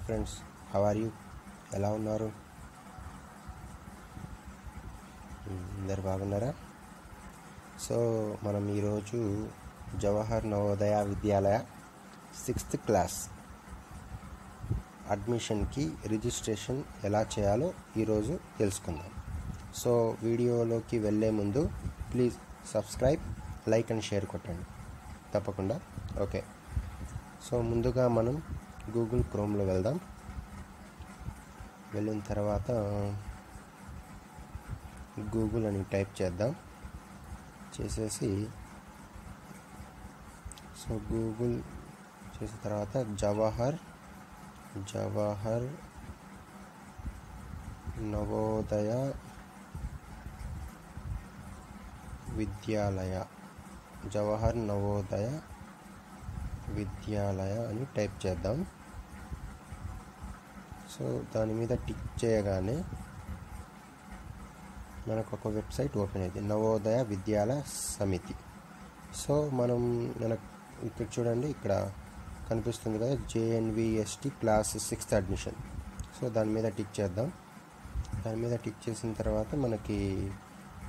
Friends, how are you? ఎలా ఉన్నారు? అందరు బాగున్నారా? సో మనం ఈరోజు జవహర్ నవోదయ విద్యాలయ 6th క్లాస్ అడ్మిషన్కి రిజిస్ట్రేషన్ ఎలా చేయాలో ఈరోజు తెలుసుకుందాం. సో వీడియోలోకి వెళ్ళే ముందు please subscribe, like and share కొట్టండి తప్పకుండా. ఓకే, సో ముందుగా మనం గూగుల్ క్రోమ్లో వెళ్దాం. వెళ్ళిన తర్వాత గూగుల్ అని టైప్ చేద్దాం. చేసేసి సో గూగుల్ చేసిన తర్వాత జవహర్ నవోదయ విద్యాలయ అని టైప్ చేద్దాం. సో దాని మీద టిక్ చేయగానే మనకు ఒక వెబ్సైట్ ఓపెన్ అయింది, నవోదయ విద్యాలయ సమితి. సో మనకు ఇక్కడ చూడండి, ఇక్కడ కనిపిస్తుంది కదా, JNVST class 6th admission. So దాని మీద టిక్ చేద్దాం. దాని మీద టిక్ చేసిన తర్వాత మనకి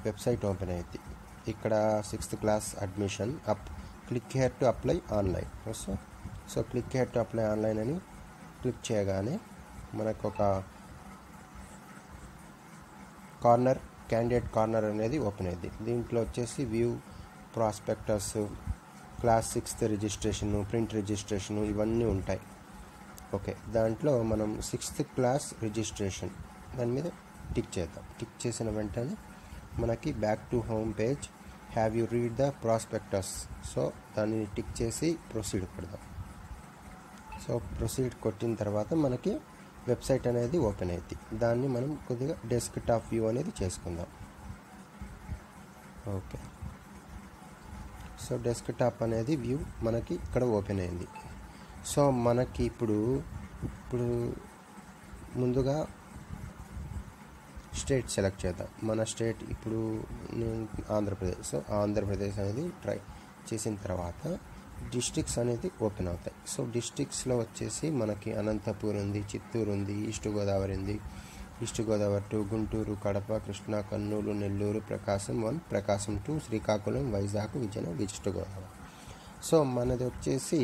వెబ్సైట్ ఓపెన్ అయింది. ఇక్కడ 6th class admission click here to apply online. So click here to apply online అని క్లిక్ చేయగానే మనకు ఒక క్యాండిడేట్ కార్నర్ అనేది ఓపెన్ అయింది. దీంట్లో వచ్చేసి view prospectus, class 6th registration, print registration ఇవన్నీ ఉంటాయి. ఓకే, దాంట్లో మనం 6th క్లాస్ రిజిస్ట్రేషన్ దాని మీద టిక్ చేద్దాం. టిక్ చేసిన వెంటనే మనకి back to home page, have you read the prospectus. So దాన్ని టిక్ చేసి ప్రొసీడ్ కొడదాం. సో ప్రొసీడ్ కొట్టిన తర్వాత మనకి వెబ్సైట్ అనేది ఓపెన్ అయింది. దాన్ని మనం కొద్దిగా డెస్క్టాప్ వ్యూ అనేది చేసుకుందాం. ఓకే, సో డెస్క్టాప్ అనేది వ్యూ మనకి ఇక్కడ ఓపెన్ అయింది. సో మనకి ఇప్పుడు ముందుగా స్టేట్ సెలెక్ట్ చేద్దాం. మన స్టేట్ ఇప్పుడు ఆంధ్రప్రదేశ్. సో ఆంధ్రప్రదేశ్ అనేది ట్రై చేసిన తర్వాత డిస్ట్రిక్ట్స్ అనేది ఓపెన్ అవుతాయి. సో డిస్ట్రిక్ట్స్లో వచ్చేసి మనకి అనంతపూర్ ఉంది, చిత్తూరు ఉంది, ఈస్ట్ గోదావరి ఉంది, ఈస్ట్ గోదావరి 2, గుంటూరు, కడప, కృష్ణా, కర్నూలు, నెల్లూరు, ప్రకాశం 1, ప్రకాశం 2, శ్రీకాకుళం, వైజాగ్, విజయనగరం, ఈస్ట్ గోదావరి. సో మనది వచ్చేసి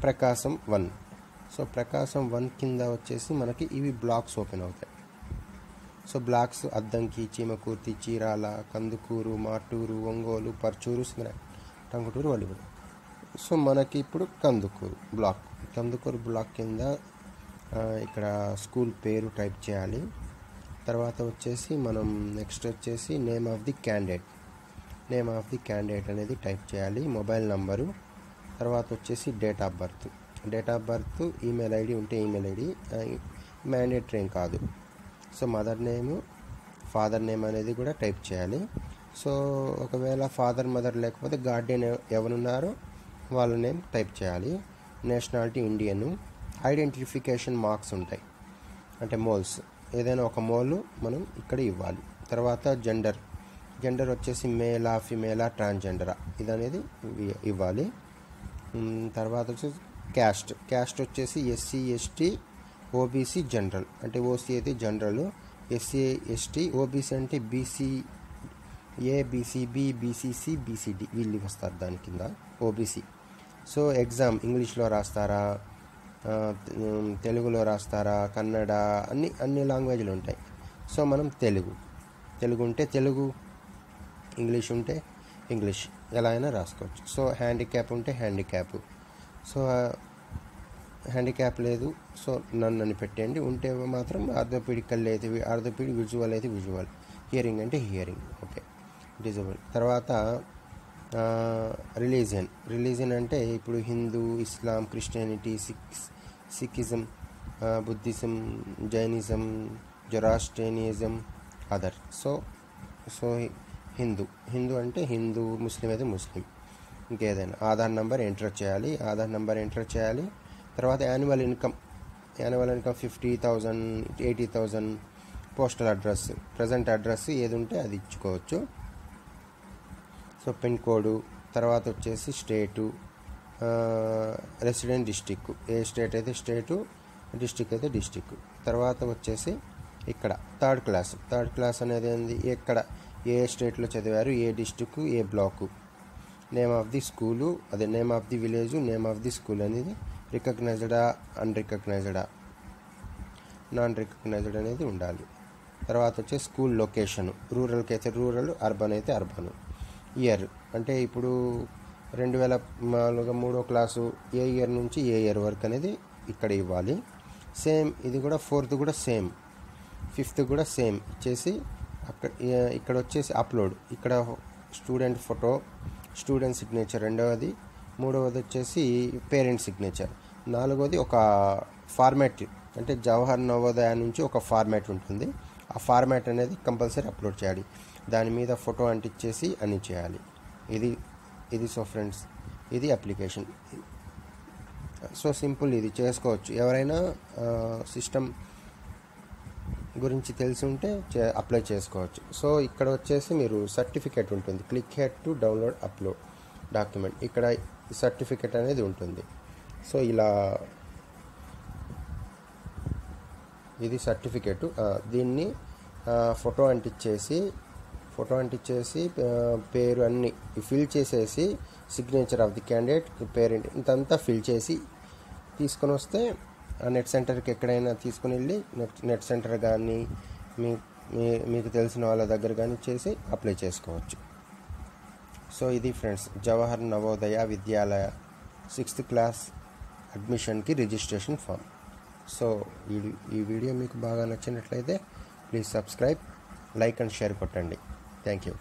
ప్రకాశం 1. సో ప్రకాశం 1 కింద వచ్చేసి మనకి ఇవి బ్లాక్స్ ఓపెన్ అవుతాయి. So blocks Addanki, Chimakurthi, Chirala, Kandukur, Martur, Ongole, Parchur, Tangutur, Valigudem. So మనకి ఇప్పుడు కందుకూరు బ్లాక్ కింద ఇక్కడ స్కూల్ పేరు టైప్ చేయాలి. తర్వాత వచ్చేసి మనం నెక్స్ట్ వచ్చేసి నేమ్ ఆఫ్ ది క్యాండిడేట్ అనేది టైప్ చేయాలి, మొబైల్ నంబరు, తర్వాత వచ్చేసి date of birth, email ID ఉంటే ఈమెయిల్ ఐడి, మ్యాండేటరీ ఏం కాదు. So mother name, father name అనేది కూడా టైప్ చేయాలి. సో ఒకవేళ ఫాదర్ మదర్ లేకపోతే గార్డియన్ ఎవరున్నారో వాళ్ళ నేమ్ టైప్ చేయాలి. Nationality Indian. ఐడెంటిఫికేషన్ మార్క్స్ ఉంటాయి, అంటే మోల్స్, ఏదైనా ఒక మోల్ మనం ఇక్కడ ఇవ్వాలి. తర్వాత జెండర్ వచ్చేసి మేలా, ఫిమేలా, ట్రాన్స్జెండరా ఇది అనేది ఇవ్వాలి. తర్వాత వచ్చేసి క్యాస్ట్ వచ్చేసి SC ST OBC జనరల్, అంటే OC అయితే జనరల్, SC ST OBC అంటే BC A, BCB, BCC, BCD వీళ్ళు వస్తారు దాని కింద OBC. సో ఎగ్జామ్ ఇంగ్లీష్లో రాస్తారా, తెలుగులో రాస్తారా, కన్నడ, అన్ని లాంగ్వేజ్లు ఉంటాయి. సో మనం తెలుగు ఉంటే తెలుగు, ఇంగ్లీష్ ఉంటే ఇంగ్లీష్, ఎలా అయినా రాసుకోవచ్చు. సో హ్యాండిక్యాప్ ఉంటే హ్యాండిక్యాప్. సో హ్యాండిక్యాప్ లేదు, సో నన్ను అని పెట్టండి. ఉంటే మాత్రం ఆర్థోపెడికల్ అయితే ఆర్థోపెడిక్, విజువల్ అయితే విజువల్, హియరింగ్ అంటే హియరింగ్. Okay, disable. తర్వాత రిలీజియన్ అంటే ఇప్పుడు Hindu, Islam, Christianity, Sikhism, Buddhism, Jainism, Zoroastrianism, other. So Hindu అంటే హిందూ, ముస్లిం అయితే ముస్లిం, ఇంకేదైనా. ఆధార్ నెంబర్ ఎంటర్ చేయాలి. తర్వాత annual income 50,000, 80,000. Postal address, present address ఏది ఉంటే అది ఇచ్చుకోవచ్చు. సో పిన్ కోడ్, తర్వాత వచ్చేసి స్టేటు, రెసిడెంట్ డిస్టిక్, ఏ స్టేట్ అయితే స్టేటు, డిస్టిక్ అయితే డిస్టిక్. తర్వాత వచ్చేసి ఇక్కడ థర్డ్ క్లాస్ అనేది ఏంది, ఎక్కడ ఏ స్టేట్లో చదివారు, ఏ డిస్టిక్, ఏ block, name of the school, అదే name of the village, name of the school అనేది రికగ్నైజ్డా, అన్రికగ్నైజ్డా, నాన్ రికగ్నైజ్డ్ అనేది ఉండాలి. తర్వాత వచ్చే స్కూల్ లొకేషను, రూరల్కి అయితే రూరల్, అర్బన్ అయితే అర్బన్. ఇయర్ అంటే ఇప్పుడు 2003 క్లాసు ఏ ఇయర్ నుంచి ఏ ఇయర్ వరకు అనేది ఇక్కడ ఇవ్వాలి. సేమ్ ఇది కూడా 4th కూడా సేమ్, 5th కూడా సేమ్ ఇచ్చేసి ఇక్కడ వచ్చేసి అప్లోడ్, ఇక్కడ స్టూడెంట్ ఫోటో, స్టూడెంట్ సిగ్నేచర్ రెండవది, మూడవది వచ్చేసి పేరెంట్ సిగ్నేచర్, నాలుగవది ఒక ఫార్మాట్, అంటే జవహర్ నవోదయ నుంచి ఒక ఫార్మాట్ ఉంటుంది, ఆ ఫార్మాట్ అనేది కంపల్సరీ అప్లోడ్ చేయాలి, దాని మీద ఫోటో అంటించేసి అన్నీ చేయాలి. ఇది సో ఫ్రెండ్స్, ఇది అప్లికేషన్. సో సింపుల్, ఇది చేసుకోవచ్చు. ఎవరైనా సిస్టమ్ గురించి తెలిసి ఉంటే అప్లై చేసుకోవచ్చు. సో ఇక్కడ వచ్చేసి మీరు సర్టిఫికేట్ ఉంటుంది, click head to download upload document, ఇక్కడ సర్టిఫికేట్ అనేది ఉంటుంది. సో ఇలా ఇది సర్టిఫికేట్, దీన్ని ఫోటో అంటించేసి పేరు అన్నీ ఫిల్ చేసేసి signature of the candidate, parent ఇంతంతా ఫిల్ చేసి తీసుకొని వస్తే నెట్ సెంటర్కి ఎక్కడైనా తీసుకుని వెళ్ళి నెట్ సెంటర్ కానీ మీకు తెలిసిన వాళ్ళ దగ్గర కానీ చేసి అప్లై చేసుకోవచ్చు. సో ఇది friends, Jawahar Navodaya Vidyalaya 6th class అడ్మిషన్కి రిజిస్ట్రేషన్ ఫామ్. సో ఈ వీడియో మీకు బాగా నచ్చినట్లయితే please subscribe, like and share కొట్టండి. Thank you.